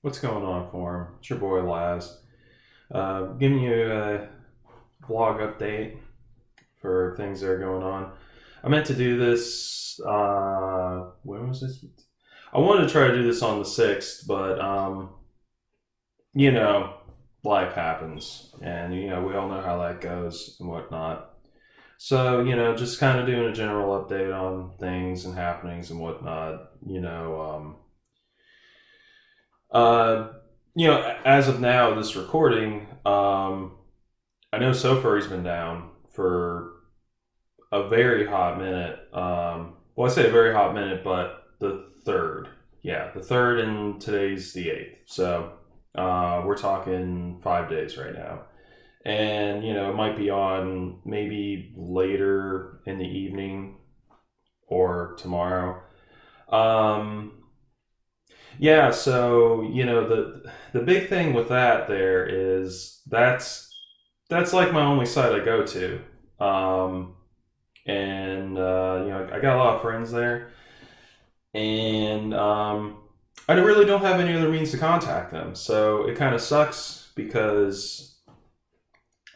What's going on, Forum? It's your boy Laz. Giving you a vlog update for things that are going on. I meant to do this. When was this? I wanted to try to do this on the 6th, but you know, life happens, and we all know how that goes and whatnot. So just kind of doing a general update on things and happenings and whatnot. As of now, this recording, I know So Furry's been down for a very hot minute. Well, I say a very hot minute, but the third. Yeah, the third, and today's the 8th. So we're talking 5 days right now. And, it might be on maybe later in the evening or tomorrow. Yeah, so the big thing with that there is that's like my only site I go to, and I got a lot of friends there, and I really don't have any other means to contact them, so it kind of sucks because,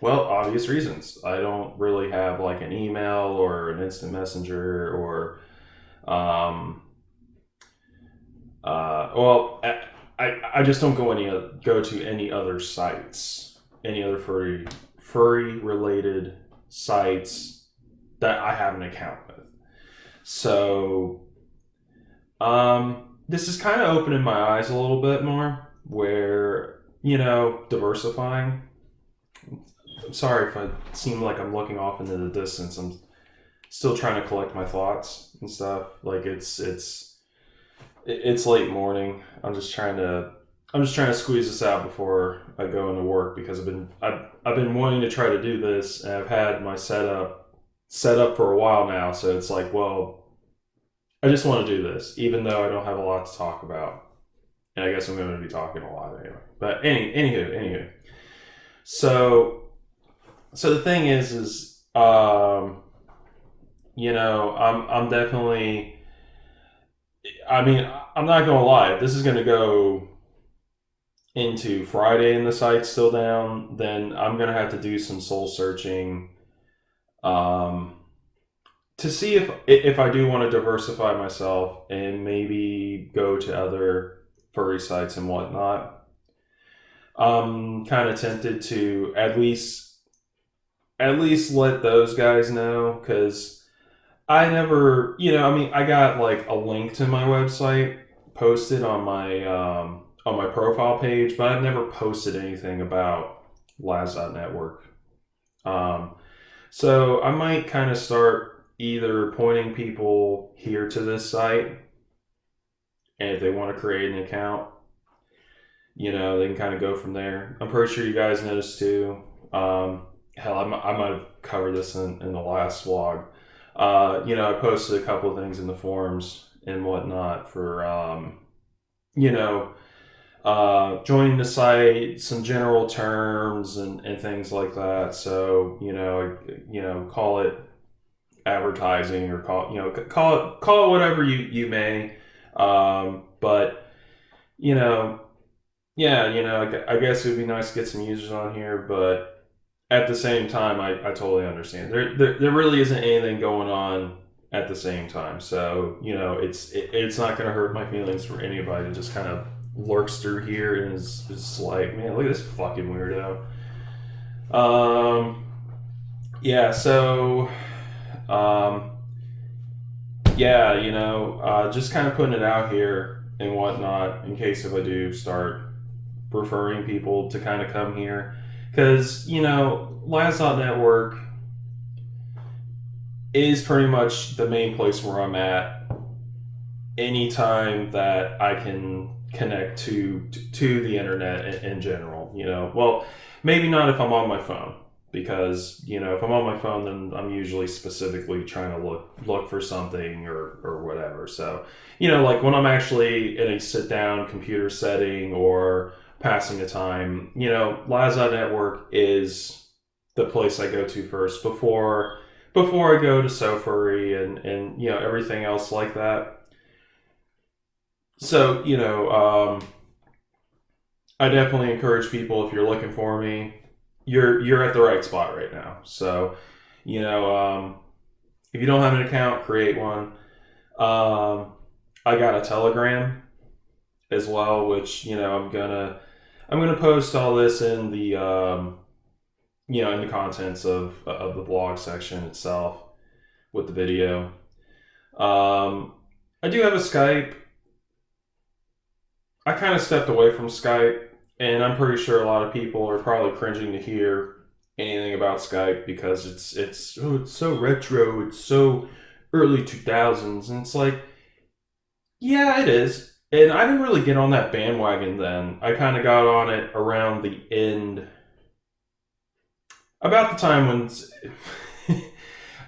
well, obvious reasons. I don't really have like an email or an instant messenger or um, well, I just don't go to any other sites, any other furry related sites that I have an account with. So this is kind of opening my eyes a little bit more, where diversifying. I'm sorry if I seem like I'm looking off into the distance. I'm still trying to collect my thoughts and stuff. Like it's late morning. I'm just trying to squeeze this out before I go into work, because I've been wanting to try to do this, and I've had my setup for a while now. So it's like, well, I just want to do this, even though I don't have a lot to talk about. And I guess I'm going to be talking a lot anyway. But anywho. So the thing is I'm definitely. I mean, I'm not gonna lie. If this is gonna go into Friday and the site's still down, then I'm gonna have to do some soul searching, um, to see if I do want to diversify myself and maybe go to other furry sites and whatnot. I'm kind of tempted to at least let those guys know, because I never, I got like a link to my website posted on my profile page, but I've never posted anything about Laz.network. Um, so I might kind of start either pointing people here to this site, and if they want to create an account, they can kind of go from there. I'm pretty sure you guys noticed too. Hell, I might have covered this in the last vlog. I posted a couple of things in the forums and whatnot for, joining the site, some general terms and things like that. So, call it advertising, or call it whatever you may. But, yeah, I guess it would be nice to get some users on here, but at the same time, I totally understand. There really isn't anything going on at the same time. So, it's not going to hurt my feelings for anybody that just kind of lurks through here and is like, man, look at this fucking weirdo. Yeah, so, um, yeah, just kind of putting it out here and whatnot, in case if I do start preferring people to kind of come here. Because, Laz.network is pretty much the main place where I'm at anytime that I can connect to the internet in general. Well, maybe not if I'm on my phone, because if I'm on my phone, then I'm usually specifically trying to look for something or whatever. So like when I'm actually in a sit down computer setting or passing the time, Laz.network is the place I go to first before I go to SoFurry and everything else like that. So I definitely encourage people, if you're looking for me, you're at the right spot right now. So, you know, if you don't have an account, create one. Um, I got a Telegram as well, which I'm gonna post all this in the in the contents of the blog section itself with the video. Um, I do have a Skype. I kind of stepped away from Skype, and I'm pretty sure a lot of people are probably cringing to hear anything about Skype because it's so retro, it's so early 2000s, and it's like, yeah, it is. And I didn't really get on that bandwagon then. I kind of got on it around the end, about the time when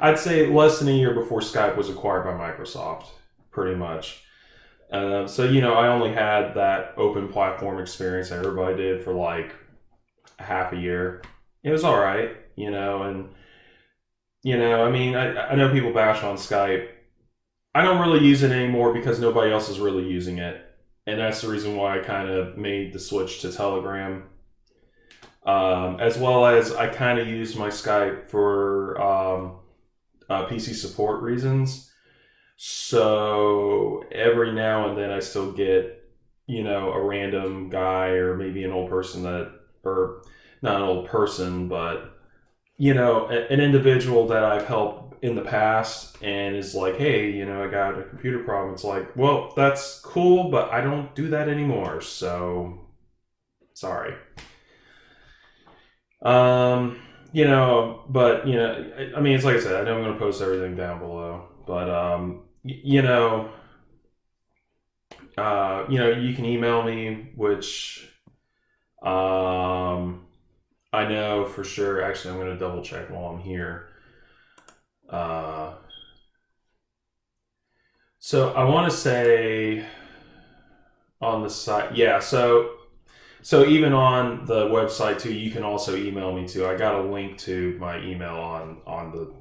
I'd say less than a year before Skype was acquired by Microsoft, pretty much. So I only had that open platform experience everybody did for like a half a year. It was all right, and I mean, I know people bash on Skype. I don't really use it anymore because nobody else is really using it, and that's the reason why I kind of made the switch to Telegram. As well as I kind of used my Skype for PC support reasons. So every now and then I still get, a random guy or maybe an old person or not an old person, but, an individual that I've helped in the past and is like, hey, I got a computer problem. It's like, well, that's cool, but I don't do that anymore. So sorry. But I mean, it's like I said, I know I'm going to post everything down below, but you can email me, which I know for sure. Actually, I'm going to double check while I'm here. So I want to say on the site, yeah. So even on the website too, you can also email me too. I got a link to my email on the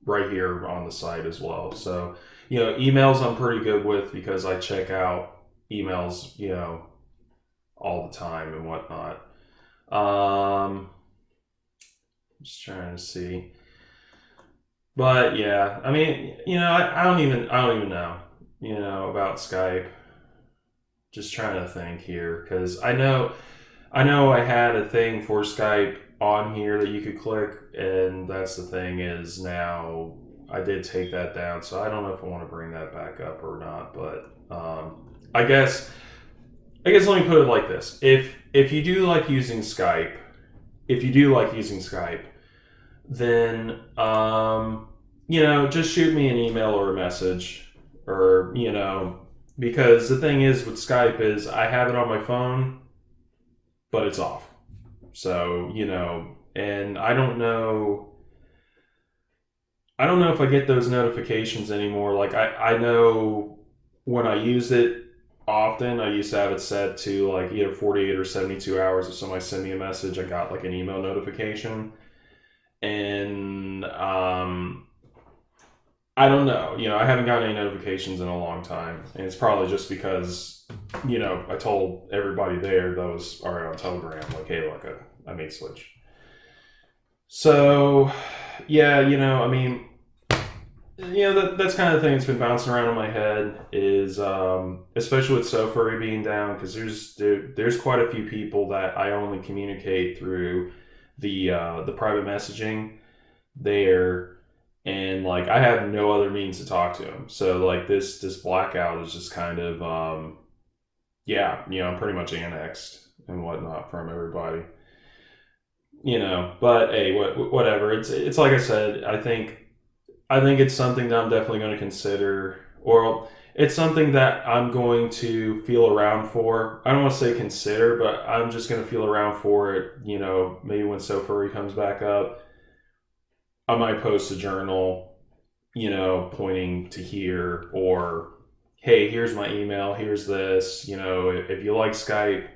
right here on the site as well. So emails I'm pretty good with because I check out emails all the time and whatnot. Just trying to see, but yeah, I mean I don't even know about Skype. Just trying to think here because I know I had a thing for Skype on here that you could click, and that's the thing is now I did take that down, so I don't know if I want to bring that back up or not. But I guess let me put it like this: if you do like using Skype, then just shoot me an email or a message, or because the thing is with Skype is I have it on my phone, but it's off. So, and I don't know if I get those notifications anymore. Like I know when I use it often, I used to have it set to like either 48 or 72 hours. If somebody sent me a message, I got like an email notification. And I don't know. I haven't gotten any notifications in a long time, and it's probably just because I told everybody there that was already on Telegram, like, hey, look, I made switch. So yeah, I mean, that's kind of the thing that's been bouncing around in my head is especially with SoFurry being down, because there's quite a few people that I only communicate through the private messaging there. And like I have no other means to talk to him, so like this blackout is just kind of I'm pretty much annexed and whatnot from everybody, But hey, whatever. It's like I said. I think it's something that I'm definitely going to consider, or it's something that I'm going to feel around for. I don't want to say consider, but I'm just going to feel around for it. Maybe when SoFurry comes back up, I might post a journal, pointing to here, or hey, here's my email, here's this. If you like Skype,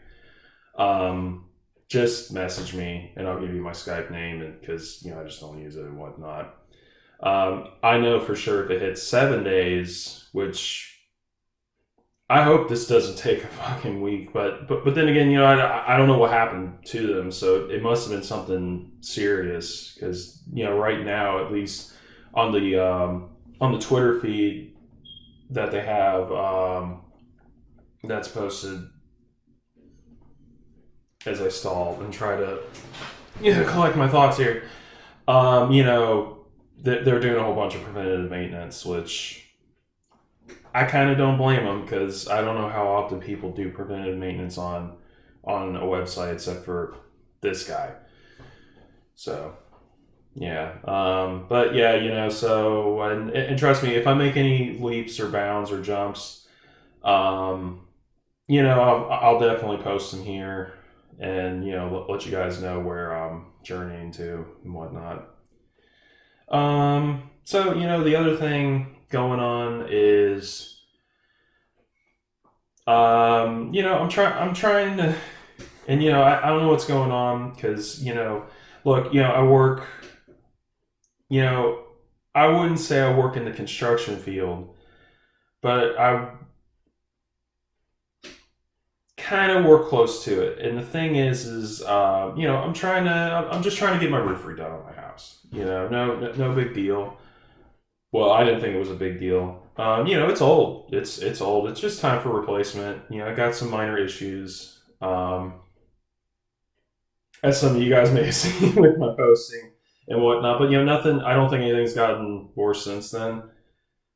just message me and I'll give you my Skype name, and because I just don't use it and whatnot. I know for sure if it hits 7 days, which I hope this doesn't take a fucking week, but then again, I don't know what happened to them, so it must have been something serious because right now, at least on the Twitter feed that they have, that's posted as I stall and try to collect my thoughts here. They're doing a whole bunch of preventative maintenance, which I kind of don't blame them because I don't know how often people do preventative maintenance on a website except for this guy. So yeah, but yeah, so and trust me, if I make any leaps or bounds or jumps, um, I'll definitely post them here and let you guys know where I'm journeying to and whatnot. So the other thing going on is, I'm trying to, and I don't know what's going on because look, I work, you know, I wouldn't say I work in the construction field, but I kind of work close to it. And the thing is, I'm just trying to get my roof redone on my house. No big deal. Well, I didn't think it was a big deal. It's old. It's old. It's just time for replacement. I got some minor issues. As some of you guys may have seen with my posting and whatnot. But nothing. I don't think anything's gotten worse since then.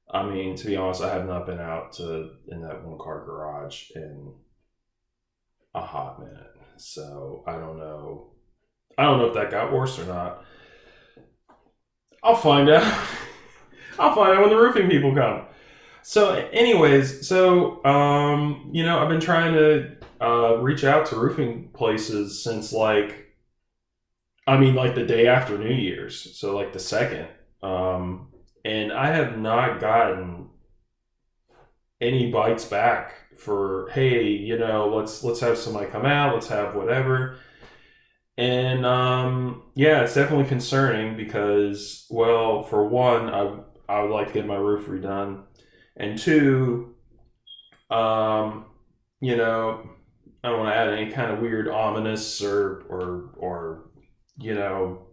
I mean, to be honest, I have not been out to in that one car garage in a hot minute. So I don't know. I don't know if that got worse or not. I'll find out. I'll find out when the roofing people come. So, anyways, I've been trying to reach out to roofing places since like the day after New Year's, so like the second, and I have not gotten any bites back for hey, let's have somebody come out, let's have whatever. And yeah, it's definitely concerning because, well, for one, I would like to get my roof redone, and two, um, you know, I don't want to add any kind of weird ominous or you know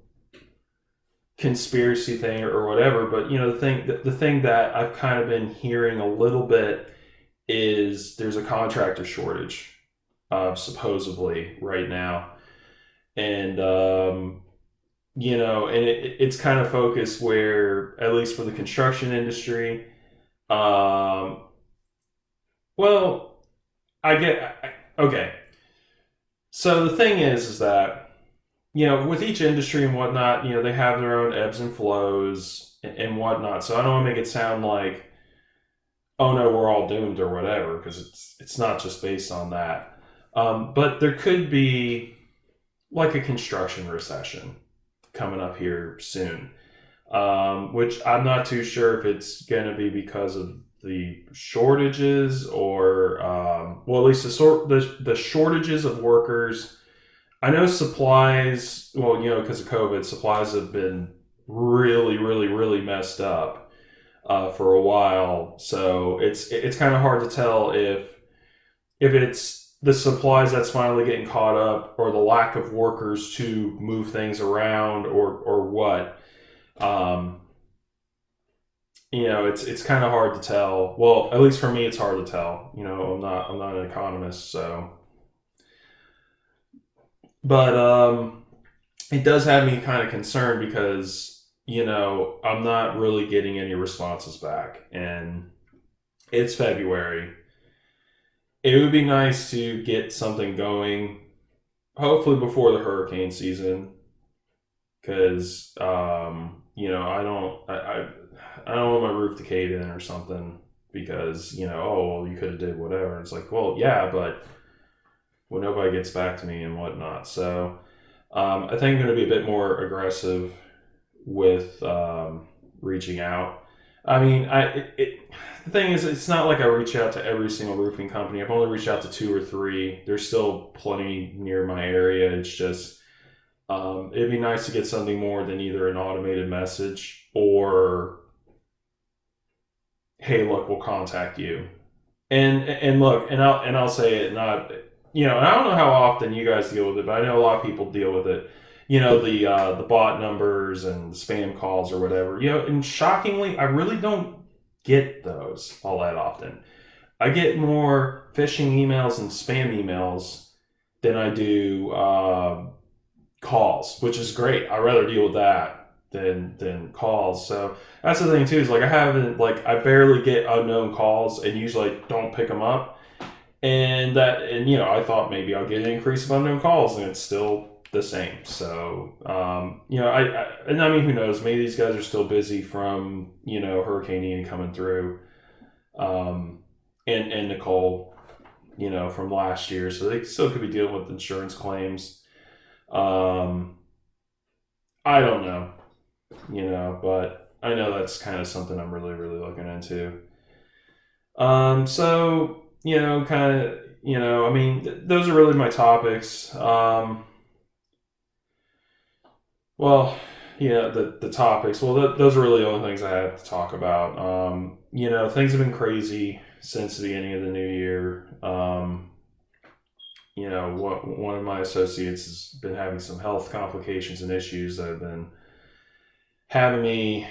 conspiracy thing or whatever. But the thing that I've kind of been hearing a little bit is there's a contractor shortage, supposedly right now, and it's kind of focused where, at least for the construction industry, um, well, I get okay. So the thing is that with each industry and whatnot, they have their own ebbs and flows and whatnot. So I don't want to make it sound like, oh no, we're all doomed or whatever, because it's not just based on that. But there could be like a construction recession coming up here soon, which I'm not too sure if it's going to be because of the shortages or, well, at least the shortages of workers. I know supplies, well, because of COVID, supplies have been really, really, really messed up for a while. So it's kind of hard to tell if it's the supplies that's finally getting caught up or the lack of workers to move things around or what. Um, it's kind of hard to tell. Well, at least for me, it's hard to tell. I'm not an economist, so. But it does have me kind of concerned because I'm not really getting any responses back, and it's February. It would be nice to get something going, hopefully before the hurricane season, because I don't want my roof to cave in or something because oh well, you could have did whatever. It's like, well, yeah, but when nobody gets back to me and whatnot. So I think I'm going to be a bit more aggressive with reaching out. I mean, the thing is, it's not like I reach out to every single roofing company. I've only reached out to two or three. There's still plenty near my area. It's just it'd be nice to get something more than either an automated message or, hey, look, we'll contact you. And look, and I'll say it, not, and I don't know how often you guys deal with it, but I know a lot of people deal with it. The bot numbers and the spam calls or whatever. And shockingly, I really don't get those all that often. I get more phishing emails and spam emails than I do calls, which is great. I'd rather deal with that than calls. So that's the thing too, is like I barely get unknown calls, and usually I don't pick them up. And I thought maybe I'll get an increase of unknown calls, and it's still the same. So I mean, who knows? Maybe these guys are still busy from Hurricane Ian coming through, and Nicole, from last year, so they still could be dealing with insurance claims. Um, I don't know, but I know that's kind of something I'm really, really looking into. So kind of, I mean, those are really my topics. Well, the topics. Well, those are really the only things I have to talk about. Things have been crazy since the beginning of the new year. One of my associates has been having some health complications and issues that have been having me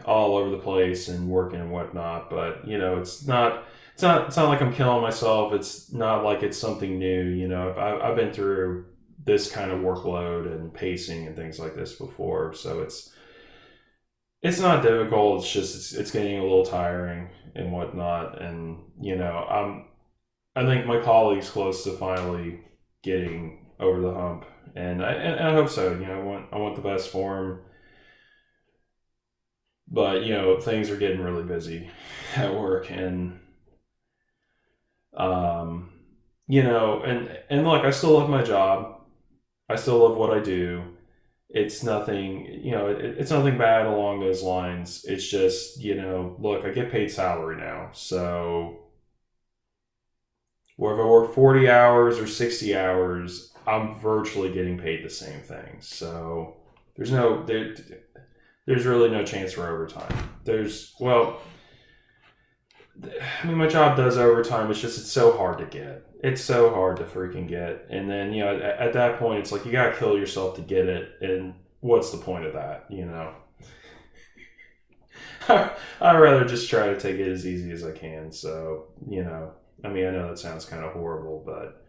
all over the place and working and whatnot. But it's not like I'm killing myself. It's not like it's something new. I've been through this kind of workload and pacing and things like this before, so it's not difficult. It's just it's getting a little tiring and whatnot. And I think my colleague's close to finally getting over the hump, and I hope so. I want the best for him, but things are getting really busy at work, and and look, I still love my job. I still love what I do. It's nothing, it's nothing bad along those lines. It's just, look, I get paid salary now, so whether I work 40 hours or 60 hours, I'm virtually getting paid the same thing. So there's really no chance for overtime. I mean, my job does overtime. It's so hard to get. It's so hard to freaking get. And then, at that point, it's like you got to kill yourself to get it. And what's the point of that, I'd rather just try to take it as easy as I can. So, I mean, I know that sounds kind of horrible, but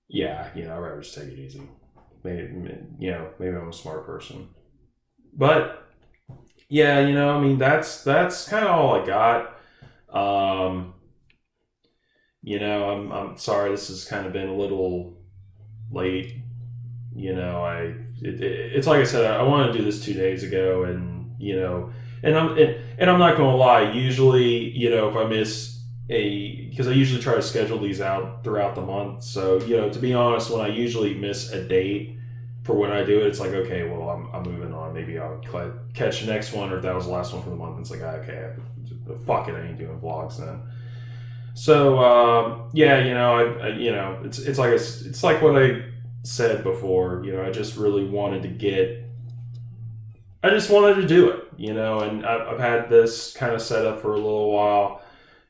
yeah, I'd rather just take it easy. Maybe I'm a smart person. But yeah, I mean, that's kind of all I got. Um, I'm sorry this has kind of been a little late. It's like I said, I wanted to do this 2 days ago, and I'm not gonna lie. Usually, if I miss because I usually try to schedule these out throughout the month. So, to be honest, when I usually miss a date for when I do it, it's like, okay, well, I'm moving on. Maybe I'll catch the next one, or if that was the last one for the month, it's like, okay, fuck it, I ain't doing vlogs then. So yeah, it's like what I said before. I just really wanted to I just wanted to do it, and I've had this kind of set up for a little while,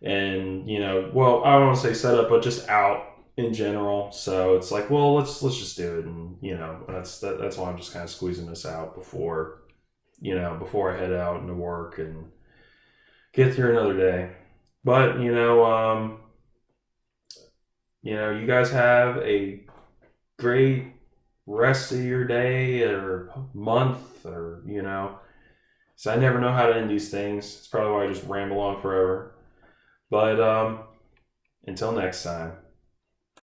and well, I don't want to say set up, but just out in general. So it's like, well, let's just do it, and that's why I'm just kind of squeezing this out before I head out into work and get through another day. But you guys have a great rest of your day or month, or so I never know how to end these things. It's probably why I just ramble on forever. But until next time.